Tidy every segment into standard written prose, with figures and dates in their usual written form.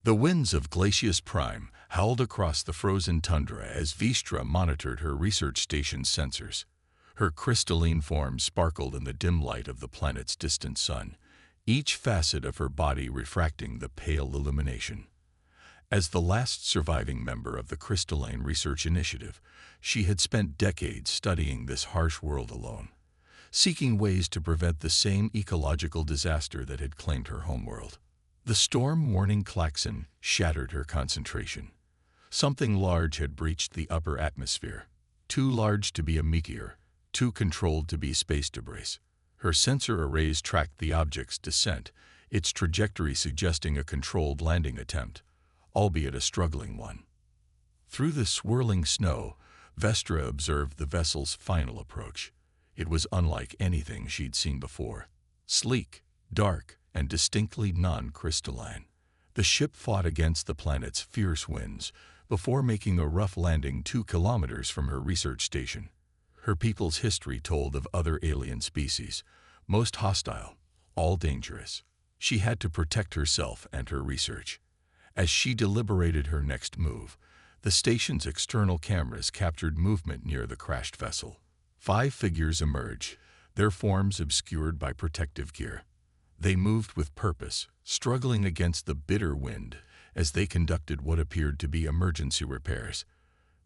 The winds of Glacius Prime howled across the frozen tundra as Vestra monitored her research station's sensors. Her crystalline form sparkled in the dim light of the planet's distant sun, each facet of her body refracting the pale illumination. As the last surviving member of the Crystalline Research Initiative, she had spent decades studying this harsh world alone, seeking ways to prevent the same ecological disaster that had claimed her homeworld. The storm warning klaxon shattered her concentration. Something large had breached the upper atmosphere, too large to be a meteor, too controlled to be space debris. Her sensor arrays tracked the object's descent, its trajectory suggesting a controlled landing attempt, albeit a struggling one. Through the swirling snow, Vestra observed the vessel's final approach. It was unlike anything she'd seen before. Sleek, dark, and distinctly non-crystalline. The ship fought against the planet's fierce winds before making a rough landing 2 kilometers from her research station. Her people's history told of other alien species, most hostile, all dangerous. She had to protect herself and her research. As she deliberated her next move, the station's external cameras captured movement near the crashed vessel. 5 figures emerged, their forms obscured by protective gear. They moved with purpose, struggling against the bitter wind as they conducted what appeared to be emergency repairs.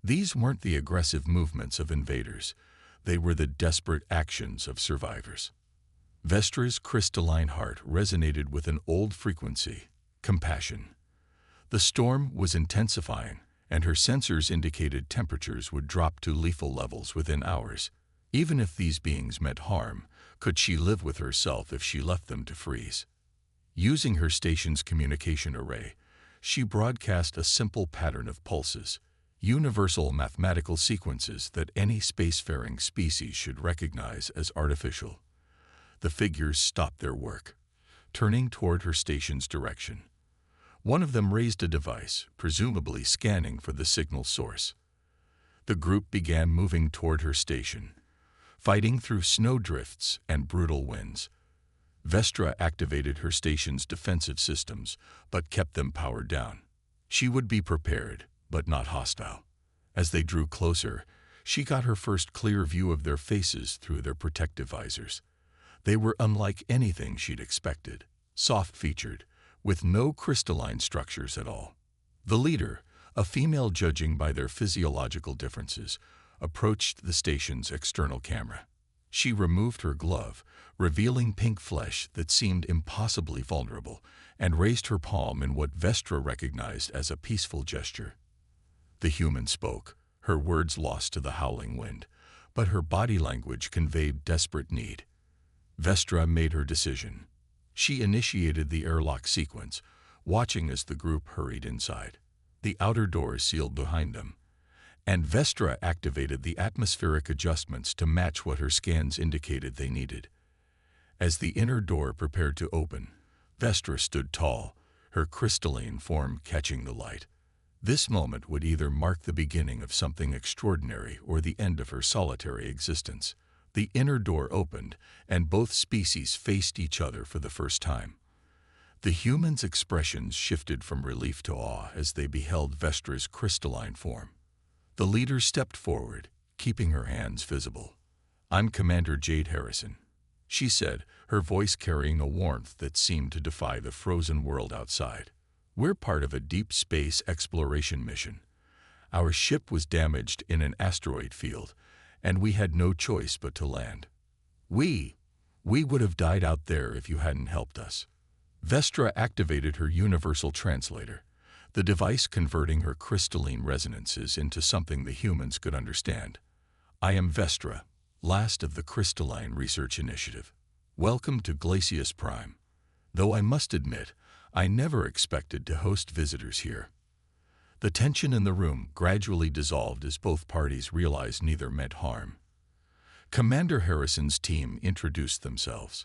These weren't the aggressive movements of invaders. They were the desperate actions of survivors. Vestra's crystalline heart resonated with an old frequency, compassion. The storm was intensifying, and her sensors indicated temperatures would drop to lethal levels within hours. Even if these beings meant harm, could she live with herself if she left them to freeze? Using her station's communication array, she broadcast a simple pattern of pulses, universal mathematical sequences that any spacefaring species should recognize as artificial. The figures stopped their work, turning toward her station's direction. One of them raised a device, presumably scanning for the signal source. The group began moving toward her station, fighting through snowdrifts and brutal winds. Vestra activated her station's defensive systems, but kept them powered down. She would be prepared, but not hostile. As they drew closer, she got her first clear view of their faces through their protective visors. They were unlike anything she'd expected, soft-featured, with no crystalline structures at all. The leader, a female judging by their physiological differences, approached the station's external camera. She removed her glove, revealing pink flesh that seemed impossibly vulnerable, and raised her palm in what Vestra recognized as a peaceful gesture. The human spoke, her words lost to the howling wind, but her body language conveyed desperate need. Vestra made her decision. She initiated the airlock sequence, watching as the group hurried inside. The outer doors sealed behind them, and Vestra activated the atmospheric adjustments to match what her scans indicated they needed. As the inner door prepared to open, Vestra stood tall, her crystalline form catching the light. This moment would either mark the beginning of something extraordinary or the end of her solitary existence. The inner door opened, and both species faced each other for the first time. The humans' expressions shifted from relief to awe as they beheld Vestra's crystalline form. The leader stepped forward, keeping her hands visible. "I'm Commander Jade Harrison," she said, her voice carrying a warmth that seemed to defy the frozen world outside. "We're part of a deep space exploration mission. Our ship was damaged in an asteroid field, and we had no choice but to land. We would have died out there if you hadn't helped us." Vestra activated her universal translator, the device converting her crystalline resonances into something the humans could understand. "I am Vestra, last of the Crystalline Research Initiative. Welcome to Glacius Prime. Though I must admit, I never expected to host visitors here." The tension in the room gradually dissolved as both parties realized neither meant harm. Commander Harrison's team introduced themselves.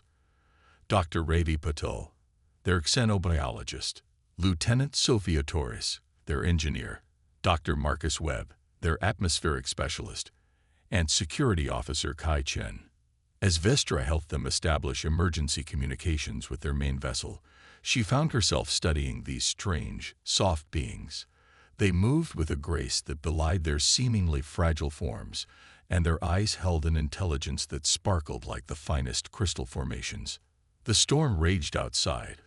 Dr. Ravi Patel, their xenobiologist; Lieutenant Sophia Torres, their engineer; Dr. Marcus Webb, their atmospheric specialist; and Security Officer Kai Chen. As Vestra helped them establish emergency communications with their main vessel, She found herself studying these strange, soft beings. They moved with a grace that belied their seemingly fragile forms, and their eyes held an intelligence that sparkled like the finest crystal formations. The storm raged outside,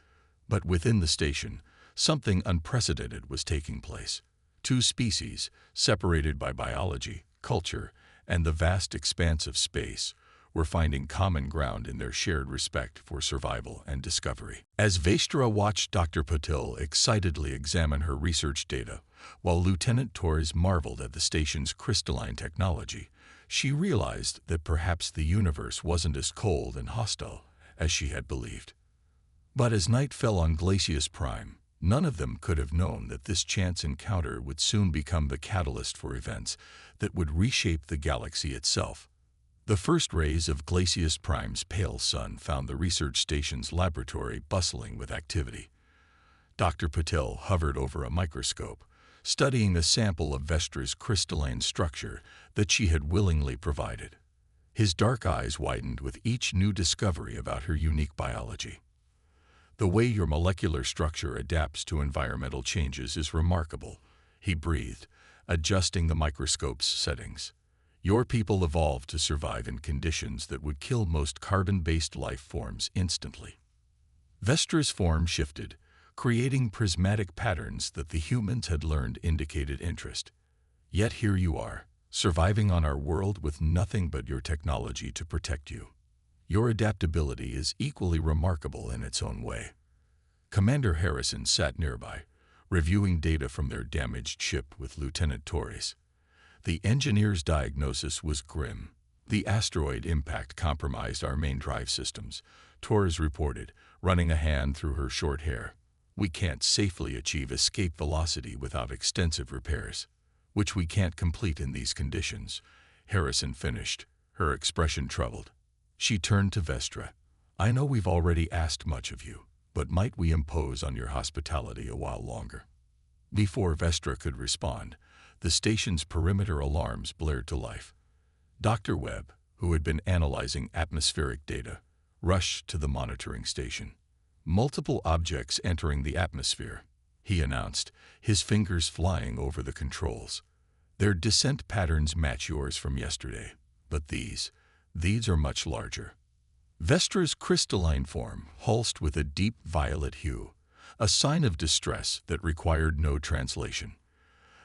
but within the station, something unprecedented was taking place. Two species, separated by biology, culture, and the vast expanse of space, were finding common ground in their shared respect for survival and discovery. As Vestra watched Dr. Patil excitedly examine her research data, while Lieutenant Torres marveled at the station's crystalline technology, she realized that perhaps the universe wasn't as cold and hostile as she had believed. But as night fell on Glacius Prime, none of them could have known that this chance encounter would soon become the catalyst for events that would reshape the galaxy itself. The first rays of Glacius Prime's pale sun found the research station's laboratory bustling with activity. Dr. Patil hovered over a microscope, studying a sample of Vestra's crystalline structure that she had willingly provided. His dark eyes widened with each new discovery about her unique biology. "The way your molecular structure adapts to environmental changes is remarkable," he breathed, adjusting the microscope's settings. "Your people evolved to survive in conditions that would kill most carbon-based life forms instantly." Vestra's form shifted, creating prismatic patterns that the humans had learned indicated interest. "Yet here you are, surviving on our world with nothing but your technology to protect you. Your adaptability is equally remarkable in its own way." Commander Harrison sat nearby, reviewing data from their damaged ship with Lieutenant Torres. The engineer's diagnosis was grim. "The asteroid impact compromised our main drive systems," Torres reported, running a hand through her short hair. "We can't safely achieve escape velocity without extensive repairs, which we can't complete in these conditions," Harrison finished, her expression troubled. She turned to Vestra. "I know we've already asked much of you, but might we impose on your hospitality a while longer?" Before Vestra could respond, the station's perimeter alarms blared to life. Dr. Webb, who had been analyzing atmospheric data, rushed to the monitoring station. "Multiple objects entering the atmosphere," he announced, his fingers flying over the controls. "Their descent patterns match yours from yesterday, but these are much larger." Vestra's crystalline form pulsed with a deep violet hue, a sign of distress that required no translation.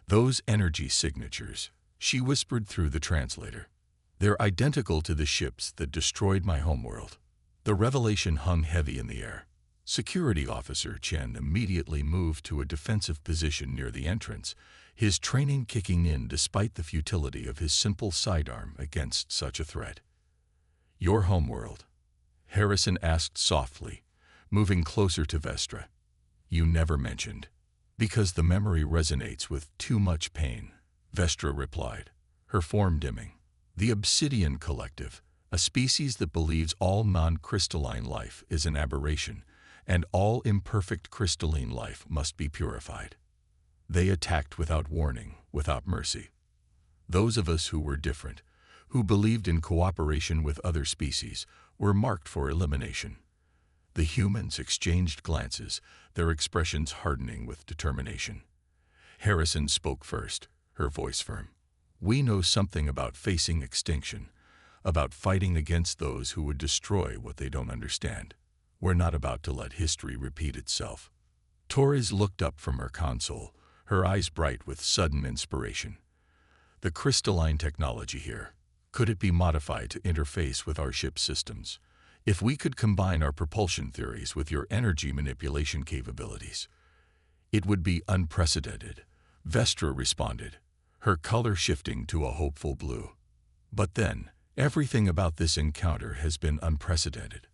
"Those energy signatures," she whispered through the translator. "They're identical to the ships that destroyed my homeworld." The revelation hung heavy in the air. Security Officer Chen immediately moved to a defensive position near the entrance, his training kicking in despite the futility of his simple sidearm against such a threat. "Your homeworld?" Harrison asked softly, moving closer to Vestra. "You never mentioned." "Because the memory resonates with too much pain," Vestra replied, her form dimming. "The Obsidian Collective, a species that believes all non-crystalline life is an aberration, and all imperfect crystalline life must be purified. They attacked without warning, without mercy. Those of us who were different, who believed in cooperation with other species, were marked for elimination." The humans exchanged glances, their expressions hardening with determination. Harrison spoke first, her voice firm. "We know something about facing extinction, about fighting against those who would destroy what they don't understand. We're not about to let history repeat itself." Torres looked up from her console, her eyes bright with sudden inspiration. "The crystalline technology here, could it be modified to interface with our ship's systems? If we could combine our propulsion theories with your energy manipulation capabilities, it would be unprecedented," Vestra responded, her color shifting to a hopeful blue. "But then, everything about this encounter has been unprecedented."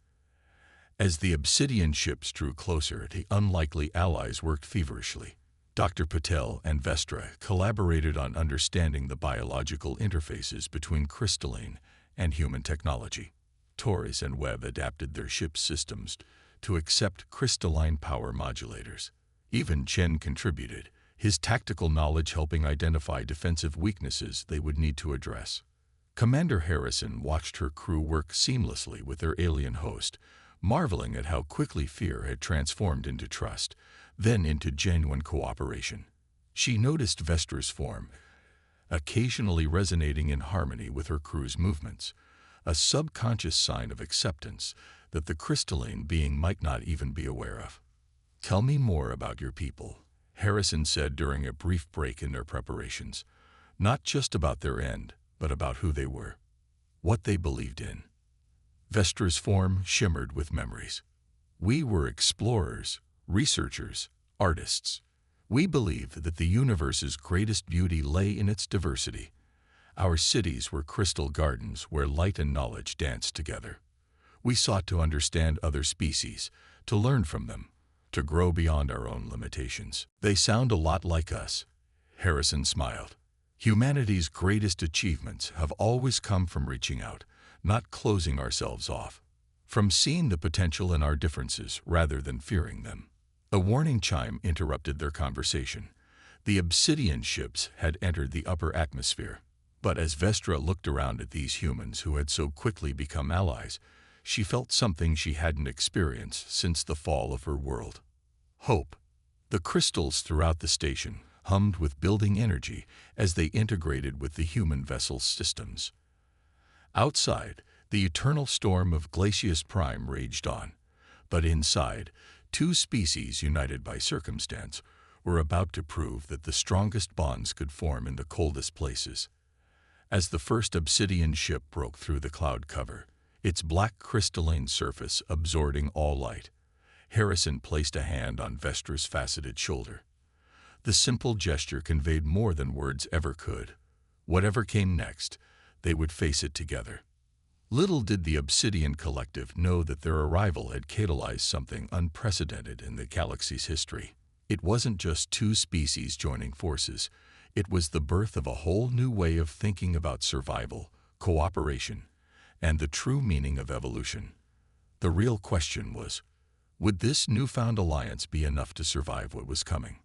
As the Obsidian ships drew closer, the unlikely allies worked feverishly. Dr. Patel and Vestra collaborated on understanding the biological interfaces between crystalline and human technology. Torres and Webb adapted their ship's systems to accept crystalline power modulators. Even Chen contributed, his tactical knowledge helping identify defensive weaknesses they would need to address. Commander Harrison watched her crew work seamlessly with their alien host, marveling at how quickly fear had transformed into trust, then into genuine cooperation. She noticed Vestra's form, occasionally resonating in harmony with her crew's movements, a subconscious sign of acceptance that the crystalline being might not even be aware of. "Tell me more about your people," Harrison said during a brief break in their preparations. "Not just about their end, but about who they were, what they believed in." Vestra's form shimmered with memories. "We were explorers, researchers, artists. We believed that the universe's greatest beauty lay in its diversity. Our cities were crystal gardens where light and knowledge danced together. We sought to understand other species, to learn from them, to grow beyond our own limitations." "They sound a lot like us," Harrison smiled. "Humanity's greatest achievements have always come from reaching out, not closing ourselves off, from seeing the potential in our differences rather than fearing them." A warning chime interrupted their conversation. The obsidian ships had entered the upper atmosphere. But as Vestra looked around at these humans who had so quickly become allies, she felt something she hadn't experienced since the fall of her world. Hope. The crystals throughout the station hummed with building energy as they integrated with the human vessel's systems. Outside, the eternal storm of Glacius Prime raged on, but inside, two species united by circumstance were about to prove that the strongest bonds could form in the coldest places. As the first obsidian ship broke through the cloud cover, its black crystalline surface absorbing all light, Harrison placed a hand on Vestra's faceted shoulder. The simple gesture conveyed more than words ever could. Whatever came next, they would face it together. Little did the Obsidian Collective know that their arrival had catalyzed something unprecedented in the galaxy's history. It wasn't just two species joining forces. It was the birth of a whole new way of thinking about survival, cooperation, and the true meaning of evolution. The real question was, would this newfound alliance be enough to survive what was coming?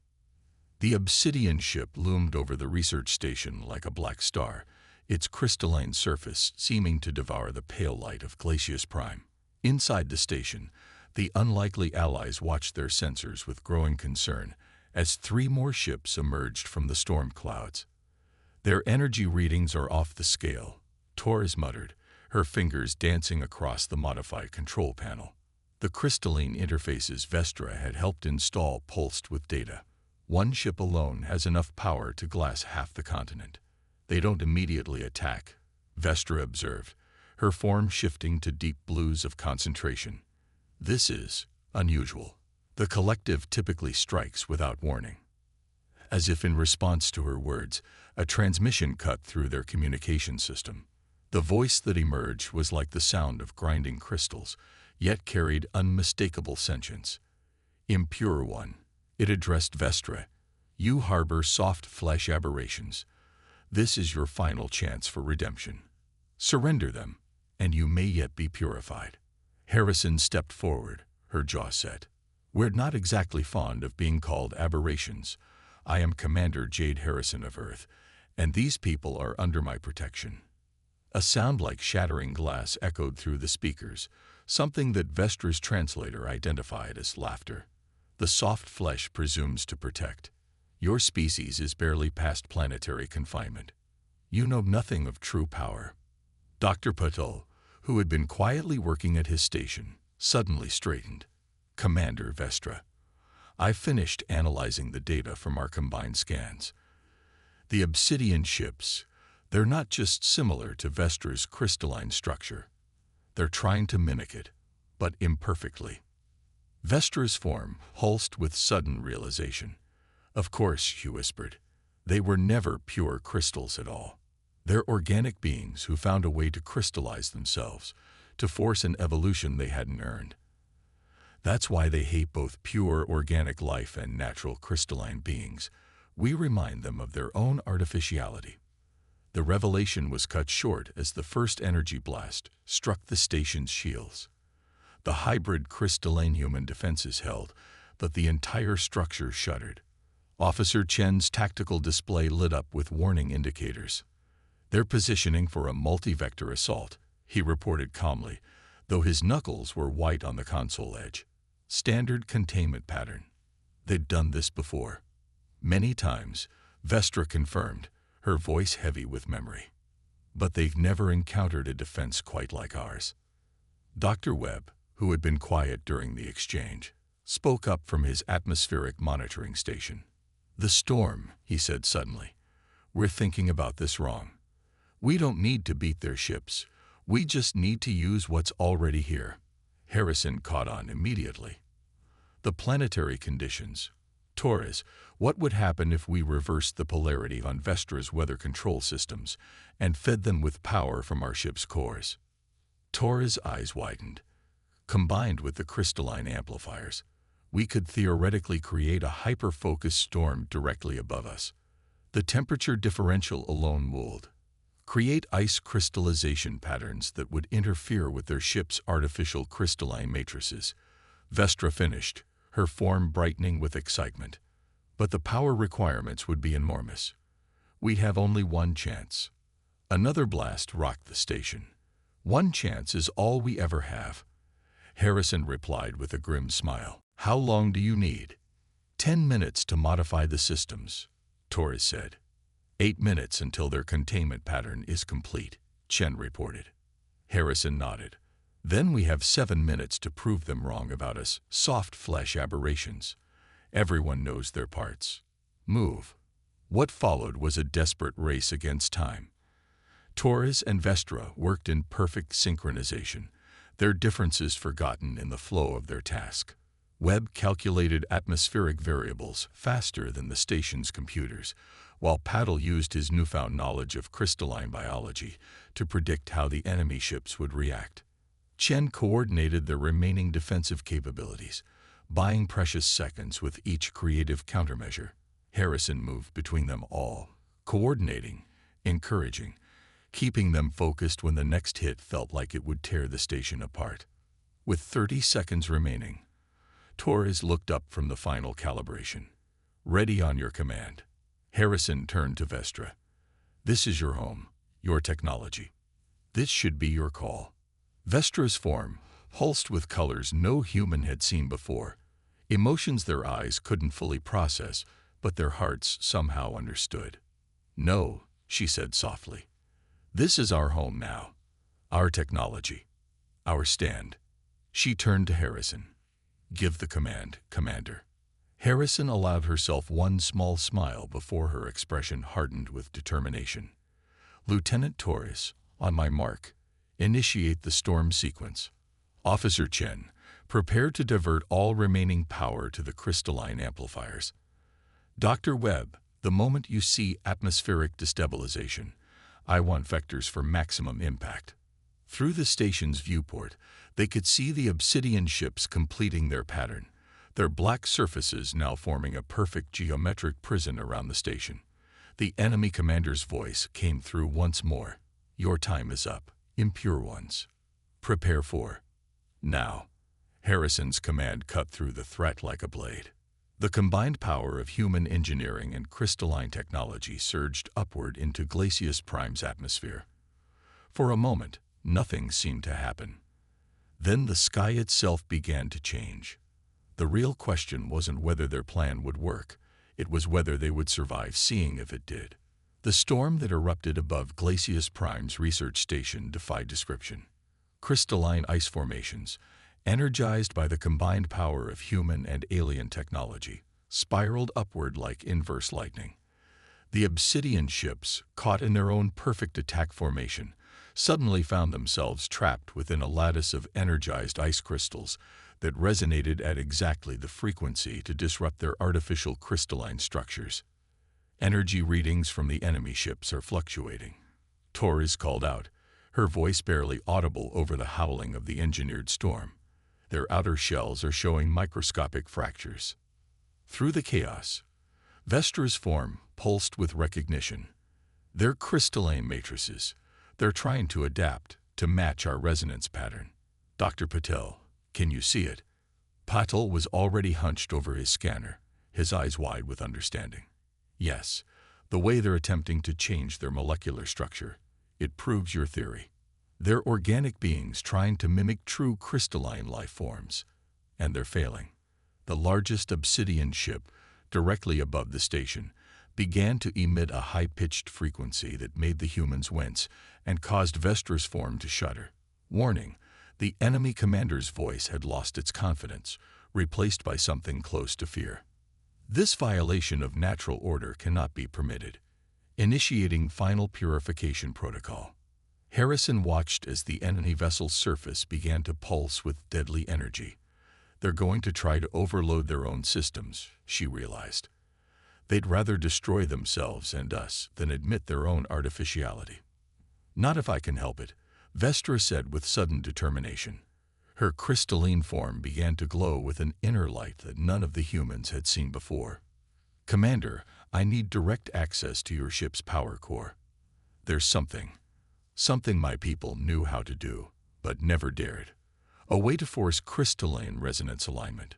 The obsidian ship loomed over the research station like a black star, its crystalline surface seeming to devour the pale light of Glacius Prime. Inside the station, the unlikely allies watched their sensors with growing concern as three more ships emerged from the storm clouds. "Their energy readings are off the scale," Torres muttered, her fingers dancing across the modified control panel. The crystalline interfaces Vestra had helped install pulsed with data. "One ship alone has enough power to glass half the continent. They don't immediately attack," Vestra observed, her form shifting to deep blues of concentration. "This is unusual. The collective typically strikes without warning." As if in response to her words, a transmission cut through their communication system. The voice that emerged was like the sound of grinding crystals, yet carried unmistakable sentience. "Impure one," it addressed Vestra, "you harbor soft flesh aberrations. This is your final chance for redemption. Surrender them, and you may yet be purified." Harrison stepped forward, her jaw set. "We're not exactly fond of being called aberrations. I am Commander Jade Harrison of Earth, and these people are under my protection." A sound like shattering glass echoed through the speakers, something that Vestra's translator identified as laughter. "The soft flesh presumes to protect. Your species is barely past planetary confinement. You know nothing of true power." Dr. Patel, who had been quietly working at his station, suddenly straightened. "Commander Vestra, I finished analyzing the data from our combined scans. The obsidian ships, they're not just similar to Vestra's crystalline structure. They're trying to mimic it, but imperfectly." Vestra's form pulsed with sudden realization. "Of course," she whispered, "they were never pure crystals at all. They're organic beings who found a way to crystallize themselves, to force an evolution they hadn't earned. That's why they hate both pure organic life and natural crystalline beings. We remind them of their own artificiality." The revelation was cut short as the first energy blast struck the station's shields. The hybrid crystalline human defenses held, but the entire structure shuddered. Officer Chen's tactical display lit up with warning indicators. "They're positioning for a multi-vector assault," he reported calmly, though his knuckles were white on the console edge. Standard containment pattern. They'd done this before. Many times, Vestra confirmed, her voice heavy with memory. But they've never encountered a defense quite like ours. Dr. Webb, who had been quiet during the exchange, spoke up from his atmospheric monitoring station. "The storm," he said suddenly. "We're thinking about this wrong. We don't need to beat their ships. We just need to use what's already here." Harrison caught on immediately. The planetary conditions. Torres, what would happen if we reversed the polarity on Vestra's weather control systems and fed them with power from our ship's cores? Torres' eyes widened. Combined with the crystalline amplifiers, we could theoretically create a hyper-focused storm directly above us. The temperature differential alone would create ice crystallization patterns that would interfere with their ship's artificial crystalline matrices. Vestra finished, her form brightening with excitement. But the power requirements would be enormous. We'd have only one chance. Another blast rocked the station. "One chance is all we ever have." Harrison replied with a grim smile. "How long do you need?" 10 minutes to modify the systems," Torres said. 8 minutes until their containment pattern is complete," Chen reported. Harrison nodded. "Then we have 7 minutes to prove them wrong about us soft flesh aberrations. Everyone knows their parts. Move." What followed was a desperate race against time. Torres and Vestra worked in perfect synchronization, their differences forgotten in the flow of their task. Webb calculated atmospheric variables faster than the station's computers, while Paddle used his newfound knowledge of crystalline biology to predict how the enemy ships would react. Chen coordinated their remaining defensive capabilities, buying precious seconds with each creative countermeasure. Harrison moved between them all, coordinating, encouraging, keeping them focused when the next hit felt like it would tear the station apart. With 30 seconds remaining, Torres looked up from the final calibration. "Ready on your command." Harrison turned to Vestra. "This is your home, your technology. This should be your call." Vestra's form, pulsed with colors no human had seen before, emotions their eyes couldn't fully process, but their hearts somehow understood. "No," she said softly. "This is our home now. Our technology. Our stand." She turned to Harrison. "Give the command, Commander." Harrison allowed herself one small smile before her expression hardened with determination. "Lieutenant Torres, on my mark, initiate the storm sequence. Officer Chen, prepare to divert all remaining power to the crystalline amplifiers. Dr. Webb, the moment you see atmospheric destabilization, I want vectors for maximum impact." Through the station's viewport, they could see the obsidian ships completing their pattern, their black surfaces now forming a perfect geometric prison around the station. The enemy commander's voice came through once more. "Your time is up, impure ones. Prepare for..." Now. Harrison's command cut through the threat like a blade. The combined power of human engineering and crystalline technology surged upward into Glacius Prime's atmosphere. For a moment, nothing seemed to happen. Then the sky itself began to change. The real question wasn't whether their plan would work, it was whether they would survive seeing if it did. The storm that erupted above Glacius Prime's research station defied description. Crystalline ice formations, energized by the combined power of human and alien technology, spiraled upward like inverse lightning. The obsidian ships, caught in their own perfect attack formation, suddenly found themselves trapped within a lattice of energized ice crystals that resonated at exactly the frequency to disrupt their artificial crystalline structures. Energy readings from the enemy ships are fluctuating. Torres called out, her voice barely audible over the howling of the engineered storm. Their outer shells are showing microscopic fractures. Through the chaos, Vestra's form pulsed with recognition. They're crystalline matrices. They're trying to adapt, to match our resonance pattern. Dr. Patel, can you see it? Patel was already hunched over his scanner, his eyes wide with understanding. Yes, the way they're attempting to change their molecular structure. It proves your theory. They're organic beings trying to mimic true crystalline life forms. And they're failing. The largest obsidian ship, directly above the station, began to emit a high-pitched frequency that made the humans wince and caused Vestra's form to shudder. Warning, the enemy commander's voice had lost its confidence, replaced by something close to fear. This violation of natural order cannot be permitted. Initiating final purification protocol. Harrison watched as the enemy vessel's surface began to pulse with deadly energy. They're going to try to overload their own systems, she realized. They'd rather destroy themselves and us than admit their own artificiality. Not if I can help it, Vestra said with sudden determination. Her crystalline form began to glow with an inner light that none of the humans had seen before. Commander, I need direct access to your ship's power core. There's something my people knew how to do, but never dared. A way to force crystalline resonance alignment.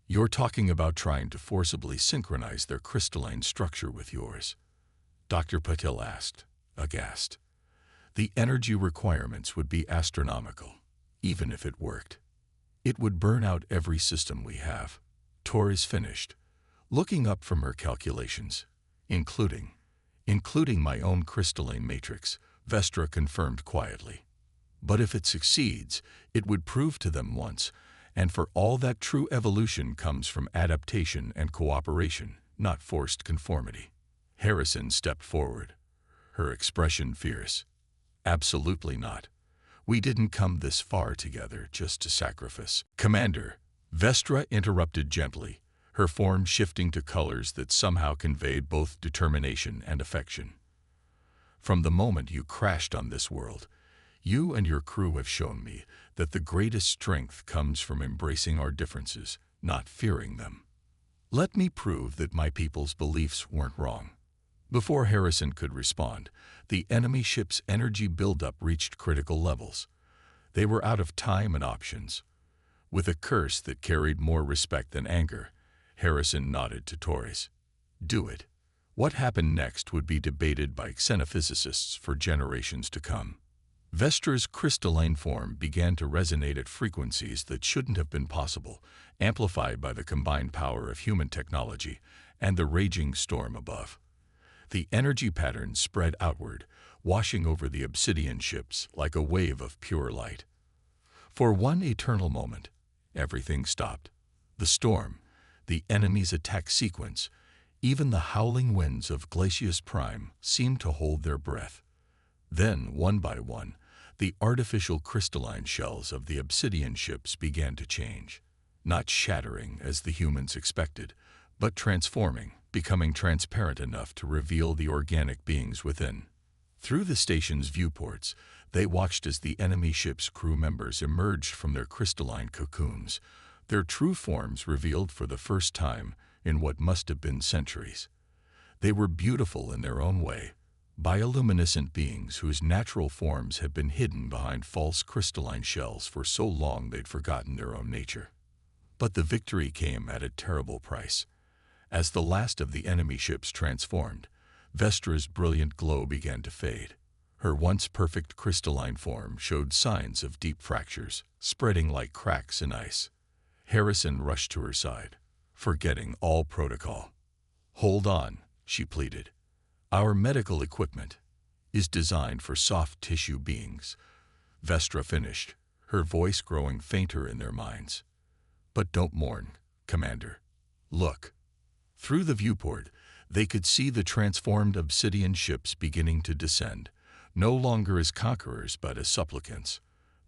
You're talking about trying to forcibly synchronize their crystalline structure with yours? Dr. Patil asked, aghast. The energy requirements would be astronomical, even if it worked. It would burn out every system we have. Torres finished, looking up from her calculations, including my own crystalline matrix, Vestra confirmed quietly. But if it succeeds, it would prove to them once, and for all that true evolution comes from adaptation and cooperation, not forced conformity. Harrison stepped forward, her expression fierce. Absolutely not. We didn't come this far together just to sacrifice. Commander, Vestra interrupted gently, her form shifting to colors that somehow conveyed both determination and affection. From the moment you crashed on this world, you and your crew have shown me that the greatest strength comes from embracing our differences, not fearing them. Let me prove that my people's beliefs weren't wrong. Before Harrison could respond, the enemy ship's energy buildup reached critical levels. They were out of time and options. With a curse that carried more respect than anger, Harrison nodded to Torres. Do it. What happened next would be debated by xenophysicists for generations to come. Vestra's crystalline form began to resonate at frequencies that shouldn't have been possible, amplified by the combined power of human technology and the raging storm above. The energy pattern spread outward, washing over the obsidian ships like a wave of pure light. For one eternal moment, everything stopped. The storm, the enemy's attack sequence, even the howling winds of Galactic Prime seemed to hold their breath. Then, one by one, the artificial crystalline shells of the obsidian ships began to change, not shattering as the humans expected, but transforming, becoming transparent enough to reveal the organic beings within. Through the station's viewports, they watched as the enemy ship's crew members emerged from their crystalline cocoons, their true forms revealed for the first time in what must have been centuries. They were beautiful in their own way, bioluminescent beings whose natural forms had been hidden behind false crystalline shells for so long they'd forgotten their own nature. But the victory came at a terrible price. As the last of the enemy ships transformed, Vestra's brilliant glow began to fade. Her once perfect crystalline form showed signs of deep fractures, spreading like cracks in ice. Harrison rushed to her side, forgetting all protocol. "Hold on," she pleaded. "Our medical equipment is designed for soft tissue beings." Vestra finished, her voice growing fainter in their minds. "But don't mourn, Commander. Look." Through the viewport, they could see the transformed obsidian ships beginning to descend, no longer as conquerors but as supplicants.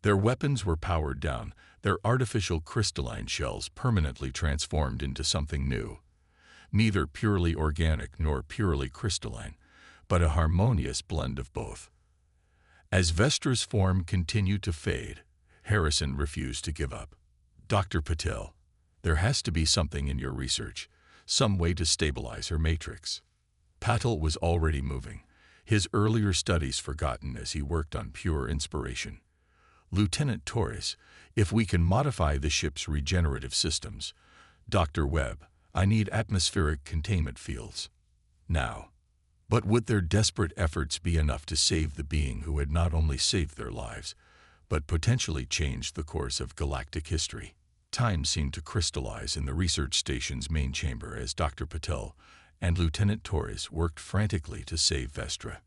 Their weapons were powered down, their artificial crystalline shells permanently transformed into something new. Neither purely organic nor purely crystalline, but a harmonious blend of both. As Vestra's form continued to fade, Harrison refused to give up. "Dr. Patel, there has to be something in your research, some way to stabilize her matrix." Patel was already moving, his earlier studies forgotten as he worked on pure inspiration. "Lieutenant Torres, if we can modify the ship's regenerative systems. Dr. Webb, I need atmospheric containment fields. Now." But would their desperate efforts be enough to save the being who had not only saved their lives, but potentially changed the course of galactic history? Time seemed to crystallize in the research station's main chamber as Dr. Patel and Lieutenant Torres worked frantically to save Vestra.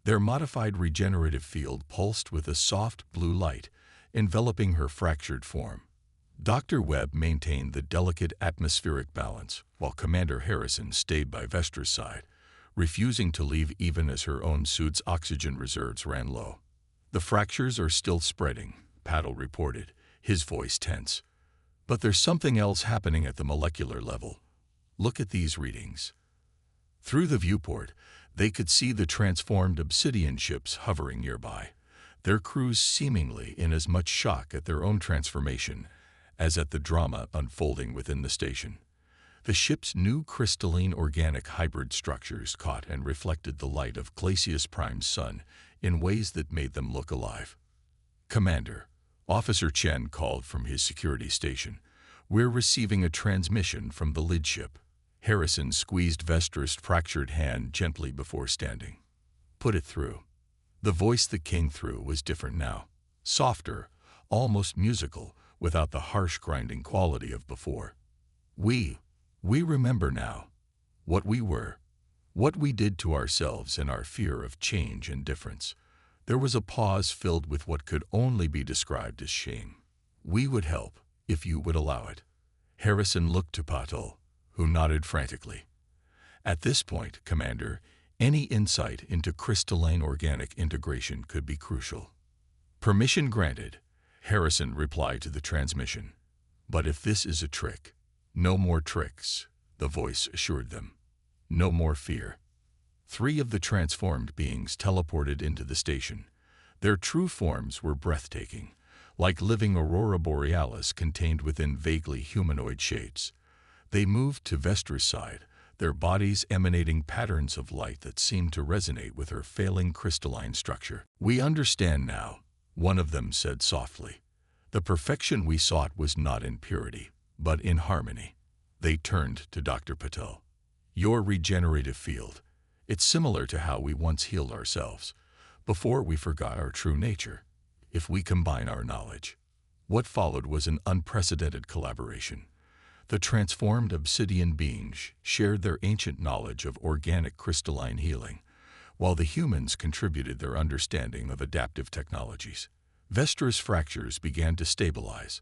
Their modified regenerative field pulsed with a soft blue light, enveloping her fractured form. Dr. Webb maintained the delicate atmospheric balance, while Commander Harrison stayed by Vestra's side, refusing to leave even as her own suit's oxygen reserves ran low. "The fractures are still spreading," Patel reported, his voice tense. "But there's something else happening at the molecular level. Look at these readings." Through the viewport, they could see the transformed obsidian ships hovering nearby, their crews seemingly in as much shock at their own transformation as at the drama unfolding within the station. The ship's new crystalline organic hybrid structures caught and reflected the light of Glacius Prime's sun in ways that made them look alive. "Commander," Officer Chen called from his security station, "we're receiving a transmission from the lid ship." Harrison squeezed Vestra's fractured hand gently before standing. "Put it through." The voice that came through was different now, softer, almost musical, without the harsh grinding quality of before. We remember now what we were, what we did to ourselves in our fear of change and difference." There was a pause filled with what could only be described as shame. "We would help, if you would allow it." Harrison looked to Patel, who nodded frantically. "At this point, Commander, any insight into crystalline organic integration could be crucial." "Permission granted," Harrison replied to the transmission. "But if this is a trick—" "No more tricks," the voice assured them. "No more fear." 3 of the transformed beings teleported into the station. Their true forms were breathtaking, like living aurora borealis contained within vaguely humanoid shapes. They moved to Vestra's side, their bodies emanating patterns of light that seemed to resonate with her failing crystalline structure. "We understand now," one of them said softly. "The perfection we sought was not in purity, but in harmony." They turned to Dr. Patel. "Your regenerative field, it's similar to how we once healed ourselves, before we forgot our true nature. If we combine our knowledge." What followed was an unprecedented collaboration. The transformed obsidian beings shared their ancient knowledge of organic crystalline healing, while the humans contributed their understanding of adaptive technologies. Vestra's fractures began to stabilize,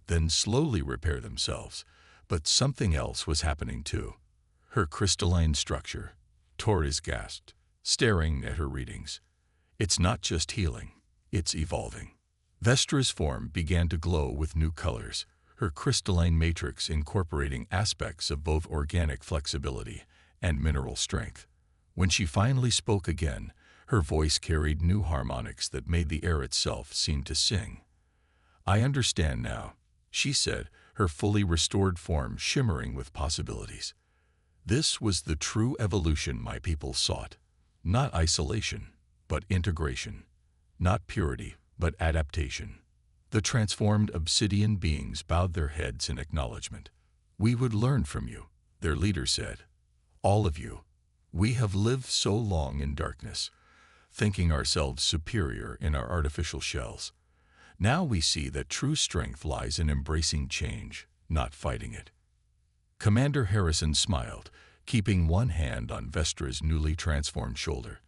then slowly repair themselves, but something else was happening too. Her crystalline structure. Torres gasped, staring at her readings. "It's not just healing, it's evolving." Vestra's form began to glow with new colors, her crystalline matrix incorporating aspects of both organic flexibility and mineral strength. When she finally spoke again, her voice carried new harmonics that made the air itself seem to sing. "I understand now," she said, her fully restored form shimmering with possibilities. "This was the true evolution my people sought. Not isolation, but integration. Not purity, but adaptation." The transformed obsidian beings bowed their heads in acknowledgement. "We would learn from you," their leader said. "All of you. We have lived so long in darkness, thinking ourselves superior in our artificial shells. Now we see that true strength lies in embracing change, not fighting it." Commander Harrison smiled, keeping one hand on Vestra's newly transformed shoulder.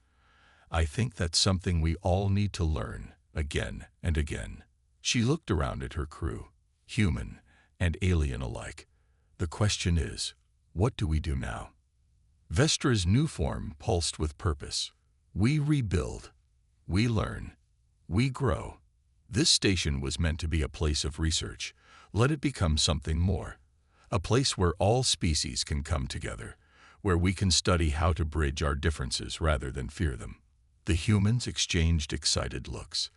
"I think that's something we all need to learn, again and again." She looked around at her crew, human and alien alike. "The question is, what do we do now?" Vestra's new form pulsed with purpose. "We rebuild. We learn. We grow." This station was meant to be a place of research. Let it become something more. A place where all species can come together, where we can study how to bridge our differences rather than fear them. The humans exchanged excited looks.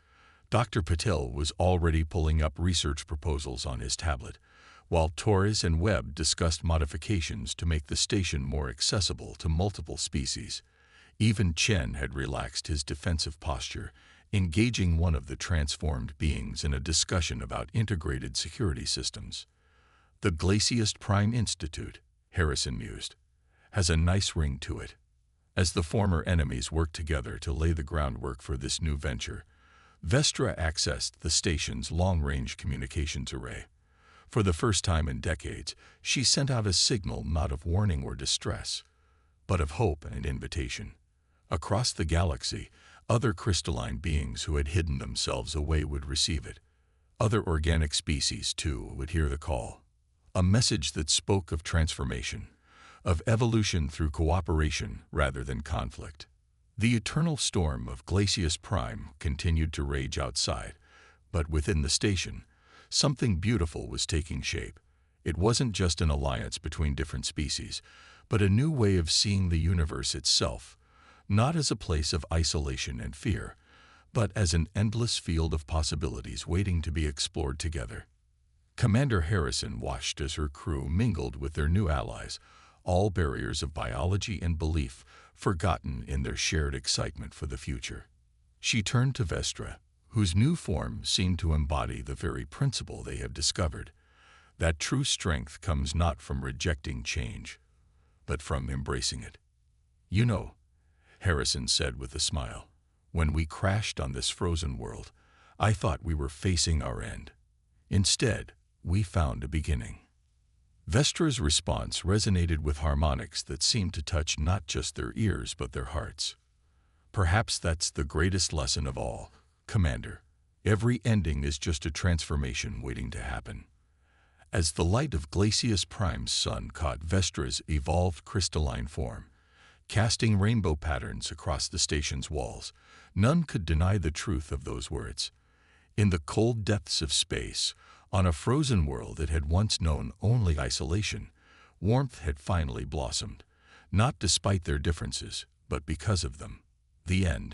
Dr. Patel was already pulling up research proposals on his tablet, while Torres and Webb discussed modifications to make the station more accessible to multiple species. Even Chen had relaxed his defensive posture, engaging one of the transformed beings in a discussion about integrated security systems. "The Glacius Prime Institute," Harrison mused, "has a nice ring to it. As the former enemies worked together to lay the groundwork for this new venture, Vestra accessed the station's long-range communications array. For the first time in decades, she sent out a signal not of warning or distress, but of hope and invitation. Across the galaxy, other crystalline beings who had hidden themselves away would receive it. Other organic species, too, would hear the call. A message that spoke of transformation, of evolution through cooperation rather than conflict. The eternal storm of Glacius Prime continued to rage outside, but within the station, something beautiful was taking shape. It wasn't just an alliance between different species, but a new way of seeing the universe itself, not as a place of isolation and fear, but as an endless field of possibilities waiting to be explored together. Commander Harrison watched as her crew mingled with their new allies, all barriers of biology and belief forgotten in their shared excitement for the future. She turned to Vestra, whose new form seemed to embody the very principle they had discovered, that true strength comes not from rejecting change, but from embracing it. "You know," Harrison said with a smile, "when we crashed on this frozen world, I thought we were facing our end. Instead, we found a beginning." Vestra's response resonated with harmonics that seemed to touch not just their ears but their hearts. "Perhaps that's the greatest lesson of all, Commander. Every ending is just a transformation waiting to happen." As the light of Glacius Prime's sun caught Vestra's evolved crystalline form, casting rainbow patterns across the station's walls, none could deny the truth of those words. In the cold depths of space, on a frozen world that had once known only isolation, warmth had finally blossomed, not despite their differences, but because of them. The end.